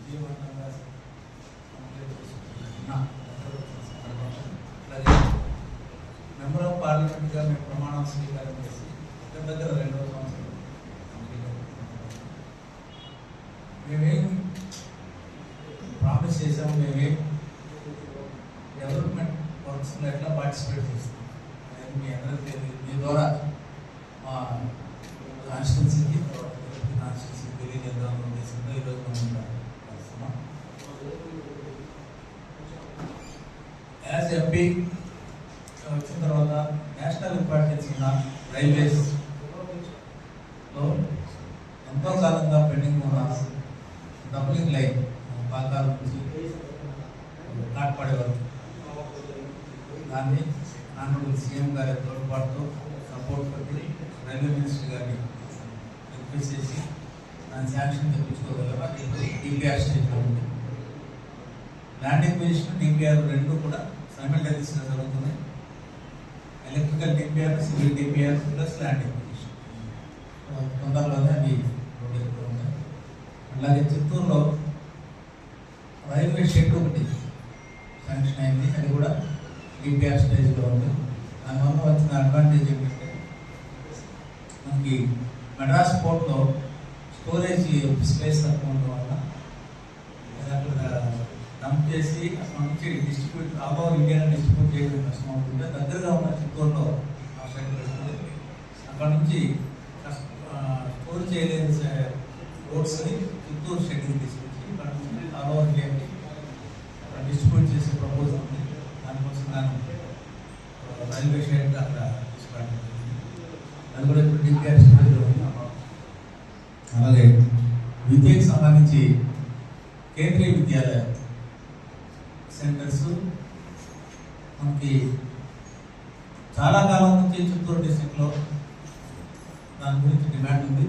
విజయవంతంగా కంప్లీట్ చేసుకుంటున్న member of పార్లమెంట్గా మేము ప్రమాణ స్వీకారం చేసి దగ్గర 2వ సంవత్సరం కంప్లీట్ అవుతుంది. మేమేం ప్రామిస్ చేసాము, మేమేం డెవలప్మెంట్ వర్క్స్లో ఎట్లా పార్టిసిపేట్ చేస్తాం అనేది మీ అందరికీ తెలియదు. మీ ద్వారా మా కాన్స్టిట్యున్సీకి తెలియజేద్దాం ఉద్దేశంతో ఈరోజు మనం కలుస్తున్నాం. యాజ్ ఎంపీ వచ్చిన తర్వాత నేషనల్ ఇంపార్టెన్స్ ఉన్న రైల్వేస్లో ఎంతో కాలంగా పెండింగ్ ఉన్న డబ్లింగ్ లైన్ పాకాల నుంచి కాట్పాడే వరకు దాన్ని ఆనరబుల్ సీఎం గారి తోడ్పాటుతో సపోర్ట్ కొట్టి రైల్వే మినిస్టర్ గారిని రిక్వెస్ట్ చేసి దాని శాంక్షన్ తెప్పించుకోగలరా. డిపిఆర్ స్టేజ్లో ఉంది. ల్యాండ్ ఎక్విజిషన్ డిపిఆర్ రెండు కూడా సైమల్టేనియస్గా జరుగుతున్నాయి. Electrical DPR, civil DPR plus land acquisition తొందరలోనే అవి ఉన్నాయి. అలాగే చిత్తూరులో రైల్వే షెడ్ ఒకటి శాంక్షన్ అయింది. అది కూడా డిపిఆర్ స్టేజ్లో ఉంది. దానివల్ల వచ్చిన అడ్వాంటేజ్ ఏంటంటే మనకి మెడ్రాస్ పోర్ట్లో స్టోరేజ్ స్పేస్ తక్కువ ఉండడం వల్ల డంప్ చేసి అక్కడ నుంచి డిస్ట్రిబ్యూట్ ఆల్ ఓవర్ ఇండియాలో డిస్ట్రిబ్యూట్ చేయడం కష్టం అవుతుంటే దగ్గరగా ఉన్న చిత్తూరులో ఆ షెడ్ పెట్టుకుంది. అక్కడ నుంచి స్టోర్ చేయలేని రోడ్స్ని చిత్తూరు షెడ్కి తీసుకొచ్చి అక్కడ నుంచి ఆల్ ఓవర్ ఇండియాకి డిస్ట్రిబ్యూట్ చేసే ప్రపోజల్ ఉంది. దానికోసం నేను రైల్వే షెడ్ అక్కడ తీసుకోవడం అది కూడా ఇప్పుడు డిపిఆర్ స్టేజ్లో ఉంది. అలాగే విద్యకు సంబంధించి కేంద్రీయ విద్యాలయ సెంటర్స్ మనకి చాలా కాలం నుంచి చిత్తూరు డిస్ట్రిక్ట్లో దాని గురించి డిమాండ్ ఉంది.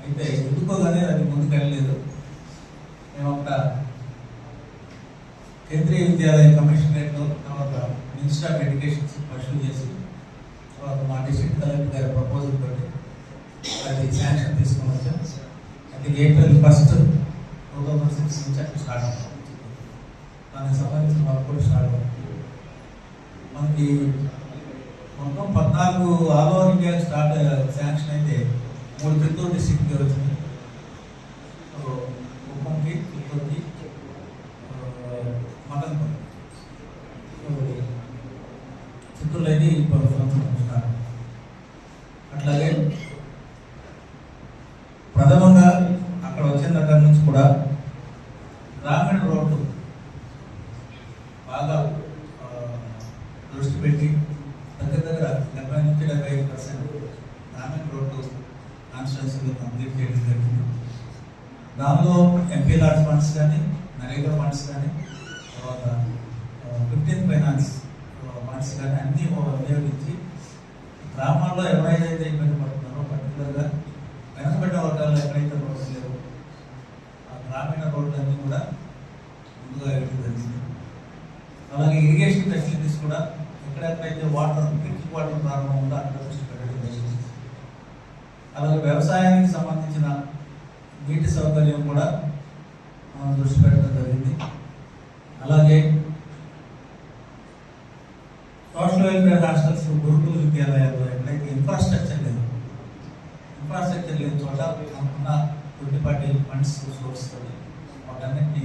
అయితే ఎందుకోగానే అది ముందుకెళ్ళలేదు. మేము ఒక కేంద్రీయ విద్యాలయ కమిషనరేట్లో తర్వాత మినిస్టర్ ఆఫ్ ఎడ్యుకేషన్ పర్సూ చేసి తర్వాత మా డిస్ట్రిక్ట్ కలెక్టర్ గారి ప్రపోజల్ తోటి అది శాంక్షన్ తీసుకొని వచ్చాం. అది April 1, 2006 నుంచి అక్కడ స్టార్ట్ అవుతుంది. దానికి సంబంధించిన వర్క్ కూడా స్టార్ట్ అవుతుంది. మనకి మొత్తం 14 all over India start sanction అయితే 3 చిత్తూరు డిస్ట్రిక్ట్కి వచ్చింది. కుప్పంకి, చిత్తూరుకి, మదనపల్లి. చిత్తూరులో అయితే సంవత్సరం స్టార్ట్. అట్లాగే ప్రథమంగా అక్కడ వచ్చిన దగ్గర నుంచి కూడా గ్రామీణ రోడ్డు బాగా దృష్టి పెట్టి దగ్గర 70-75% గ్రామీణ రోడ్డు కాన్స్టిట్యున్సీలో కంప్లీట్ చేయడం జరిగింది. దానిలో ఎంపీ లాట్ ఫండ్స్ కానీ, నరేగా ఫండ్స్ కానీ, తర్వాత 15th ఫైనాన్స్ ఫండ్స్ కానీ అన్నీ వినియోగించి గ్రామాల్లో ఎవరైతే ఇబ్బంది పడుతున్నారో పర్టికులర్గా వెనకబడ్డ వర్గాల్లో ఎక్కడైతే రోడ్లు లేవు ఆ గ్రామీణ రోడ్లన్నీ కూడా ముందుగా వేయడం జరిగింది. అలాగే ఇరిగేషన్ ఫెసిలిటీస్ కూడా ఎక్కడెక్కడైతే డ్రింకింగ్ వాటర్ ప్రాబ్లం ఉందో అక్కడ దృష్టి పెట్టడం జరిగింది. అలాగే వ్యవసాయానికి సంబంధించిన నీటి సౌకర్యం కూడా దృష్టి పెట్టడం జరిగింది. అలాగే సోషల్ వెల్ఫేర్ హాస్టల్స్, గురుకుల విద్యాలయాల్లో ఎక్కడైతే ఇన్ఫ్రాస్ట్రక్చర్ లేని చోట మనకున్న కొద్దిపాటి ఫండ్స్ సోర్స్ తోటి వాటన్నిటిని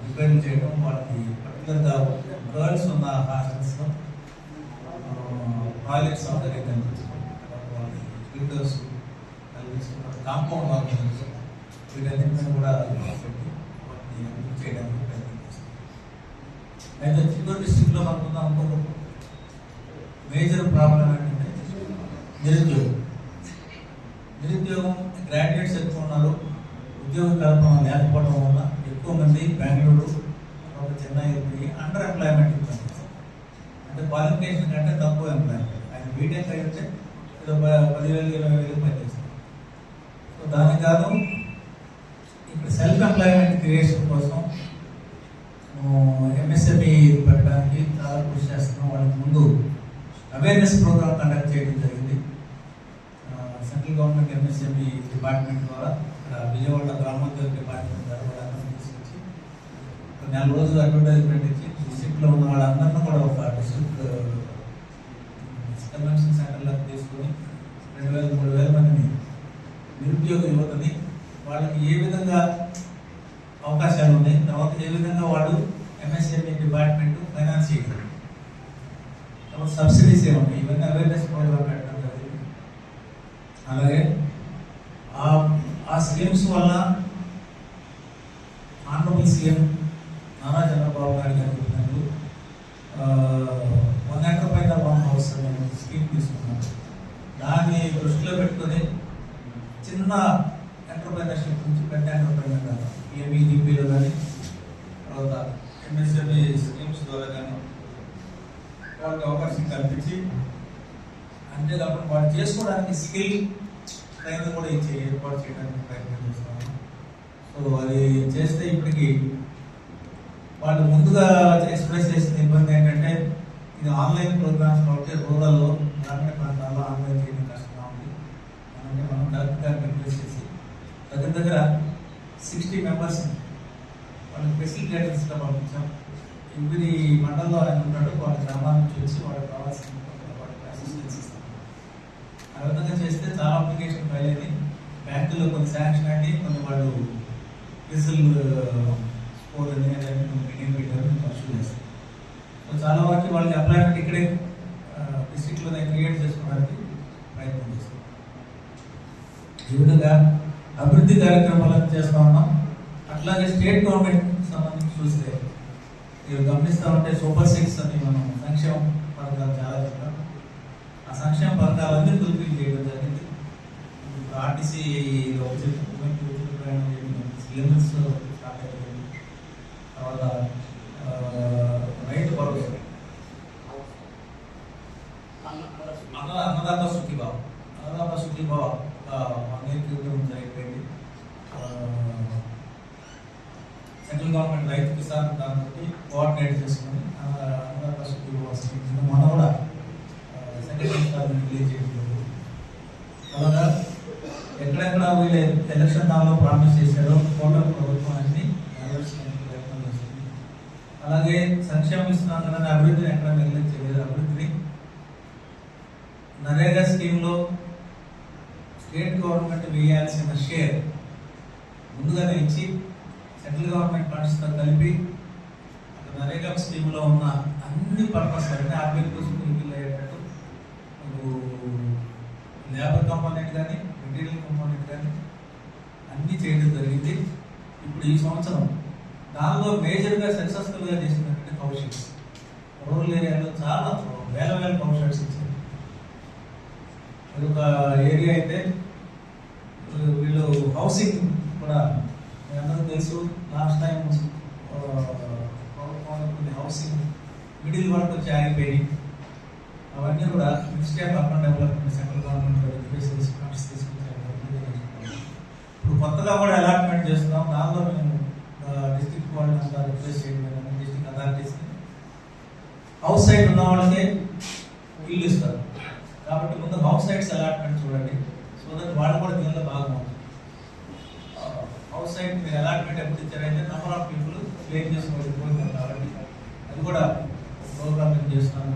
రిపేర్ చేయడం, వాళ్ళకి పర్టికులర్గా గర్ల్స్ ఉన్న హాస్టల్స్లో టాయిలెట్ సౌకర్యం కల్పించడం, వాళ్ళకి విండోస్ కల్పించడం, కాంపౌండ్ వర్క్ వీటన్నింటినీ కూడా పెట్టి వాటిని అభివృద్ధి చేయడానికి ప్రయత్నం చేస్తాం. అయితే చిత్తూరు డిస్ట్రిక్ట్లో మనకున్న ఇంకొక మేజర్ ప్రాబ్లం ఏంటంటే నిరుద్యోగం. గ్రాడ్యుయేట్స్ ఎక్కువ ఉన్నారు. ఉద్యోగ కల్పన లేకపోవడం వల్ల ఎక్కువ మంది బెంగళూరు, చెన్నై వెళ్ళి అండర్ ఎంప్లాయ్మెంట్ ఇబ్బంది. అంటే క్వాలిఫికేషన్ కంటే తక్కువ ఎంప్లాయ్మెంట్. ఆయన బీటెక్ అయితే 10,000-20,000 పనిచేస్తారు. సో దానికి కాదు ఇప్పుడు సెల్ఫ్ ఎంప్లాయ్మెంట్ క్రియేషన్ కోసం MSME పెట్టడానికి చాలా కృషి చేస్తున్నాం. వాళ్ళకి ముందు అవేర్నెస్ ప్రోగ్రామ్ కండక్ట్ చేయడం జరిగింది. సెంట్రల్ గవర్నమెంట్ MSME డిపార్ట్మెంట్ ద్వారా ఇక్కడ విజయవాడ గ్రామోద్యోగ డిపార్ట్మెంట్ ద్వారా వాళ్ళందరినీ తీసుకొచ్చి ఒక 4 రోజులు అడ్వర్టైజ్మెంట్ ఇచ్చి డిస్ట్రిక్ట్లో ఉన్న వాళ్ళందరినీ కూడా ఒక డిస్ట్రిక్ట్ కన్వెన్షన్ సెంటర్లకు తీసుకొని 2,000-3,000 మందిని నిరుద్యోగ యువతని వాళ్ళకి ఏ విధంగా అవకాశాలు ఉన్నాయి, తర్వాత ఏ విధంగా వాళ్ళు ఎంఎస్ఎంఈ డిపార్ట్మెంట్ ఫైనాన్స్ చేయగలరు, తర్వాత సబ్సిడీస్ ఏమున్నాయి, ఇవన్నీ అవేర్నెస్ ప్రోగ్రామ్ పెట్టడం జరిగింది. అలాగే ఆ స్కీమ్స్ వల్ల ఆనరబుల్ సీఎం నారా చంద్రబాబు నాయుడు గారు చెప్పినట్టు 1 acre పైన 1 house అనే స్కీమ్ తీసుకున్నారు. దాన్ని దృష్టిలో పెట్టుకొని చిన్న ఎంటర్ప్రైనర్షిప్ నుంచి పెద్ద ఎంటర్ప్రైనర్ పిఎంఈజీపీలో కానీ తర్వాత ఎంఎస్ఎంఈ స్కీమ్స్ ద్వారా కానీ వాళ్ళకి అవకాశం కల్పించి, అంతేకాకుండా వాళ్ళు చేసుకోవడానికి స్కిల్ ట్రైనింగ్ కూడా ఇచ్చి ఏర్పాటు చేయడానికి ప్రయత్నం చేస్తాము. సో అది చేస్తే ఇప్పటికి వాళ్ళు ముందుగా ఎక్స్ప్రెస్ చేసిన ఇబ్బంది ఏంటంటే ఇది ఆన్లైన్ ప్రోగ్రామ్స్ కాబట్టి రూరల్లో గ్రామీణ ప్రాంతాల్లో ఆన్లైన్ చేయడం కష్టంగా ఉంది. అంటే మనం కరెక్ట్ గారిని రిక్వెస్ట్ చేసి దగ్గర 60 మెంబర్స్ వాళ్ళకి ఫెసిలిటేటర్స్గా పంపించాం. ఎవ్రీ మండలంలో ఆయన ఉంటాడు, వాళ్ళ గ్రామాల నుంచి వచ్చి వాళ్ళకి కావాల్సిన వాళ్ళకి అసిస్టెన్స్ ఇస్తాం. ఆ విధంగా చేస్తే చాలా అప్లికేషన్ ఫైల్ అయింది. బ్యాంకుల్లో కొన్ని శాంక్షన్ అయ్యి కొన్ని వాళ్ళు ఫీజులు స్కోర్ అనేది మీటింగ్ పెట్టారు, పర్సూ చేస్తాం. సో చాలా వరకు వాళ్ళకి ఎంప్లాయ్మెంట్ ఇక్కడే డిస్ట్రిక్ట్లోనే క్రియేట్ చేసుకోవడానికి ప్రయత్నం చేస్తాం. ఈ విధంగా అభివృద్ధి కార్యక్రమాలను చేస్తా ఉన్నాం. అట్లాగే స్టేట్ గవర్నమెంట్ సంబంధించి చూస్తే మీరు గమనిస్తూ ఉంటే సూపర్ 6 అని మనం సంక్షేమ పథకాలు చాలా చెప్పాం. ఆ సంక్షేమ పథకాలన్నీ ఫుల్ఫిల్ చేయడం జరిగింది. ఆర్టీసీ సిలిండర్స్ స్టార్ట్ అయిపోయింది. తర్వాత రైతు భరోసా, అన్నదాత సుఖీభావ 1 year క్రితం అయిపోయింది. సెంట్రల్ గవర్నమెంట్ రైతు కిసాన్ దాంతో కోఆర్డినేట్ చేసుకుని అన్నదాత సుఖీభావ స్కీమ్స్ మొన్న కూడా సెంట్రల్ గవర్నమెంట్ రిలీజ్ చేయలేదు. అలాగా ఎక్కడెక్కడ వీళ్ళు ఎలక్షన్ దానిలో ప్రామిస్ చేశారో కోటం ప్రభుత్వం అన్ని నెరవేర్చడానికి ప్రయత్నం చేస్తుంది. అలాగే సంక్షేమం ఇస్తున్నాం కదా, అభివృద్ధిని ఎక్కడ నిర్లక్ష్యం అభివృద్ధిని నరేగా స్కీమ్లో స్టేట్ గవర్నమెంట్ వేయాల్సిన షేర్ ముందుగానే ఇచ్చి సెంట్రల్ గవర్నమెంట్ ఫండ్స్తో కలిపి నరేగా స్కీమ్లో ఉన్న అన్ని పర్పస్ అంటే ఆర్బిఐ కోసం ఫుల్ఫిల్ అయ్యేటట్టు లేబర్ కాంపోనెంట్ కానీ మెటీరియల్ కాంపోనెంట్ కానీ అన్నీ చేయడం జరిగింది. ఇప్పుడు ఈ సంవత్సరం దానిలో మేజర్గా సక్సెస్ఫుల్గా చేసినటువంటి కౌషిక్స్ రూరల్ ఏరియాలో చాలా వేల కౌషిక్స్ ఇచ్చారు. ఒక ఏరియా అయితే వీళ్ళు హౌసింగ్ కూడా మీ అందరికీ తెలుసు. లాస్ట్ టైం కొన్ని హౌసింగ్ మిడిల్ వరకు వచ్చి ఆగిపోయి అవన్నీ కూడా ministry of urban development central government request చేసి ఫండ్స్ తీసుకొచ్చారు. ఇప్పుడు కొత్తగా కూడా అలాట్మెంట్ చేస్తున్నాం. దానిలో మేము డిస్ట్రిక్ట్ వాళ్ళని అంతా రిక్వెస్ట్ చేయడం, డిస్ట్రిక్ట్ అథారిటీస్ని హౌస్ సైడ్ ఉన్న వాళ్ళకి ఇల్లు ఇస్తారు కాబట్టి ముందు హౌస్ సైడ్స్ అలాట్మెంట్ చూడండి. సో దట్ వాళ్ళు కూడా దీనిలో బాగుంటుంది. హౌస్ సైడ్ మీరు అలాట్మెంట్ ఎప్పుడు ఇచ్చారంటే నెంబర్ ఆఫ్ పీపుల్ క్లెయిమ్ చేసుకోవాలి కాబట్టి అది కూడా ప్రోగ్రామ్ చేస్తున్నాను.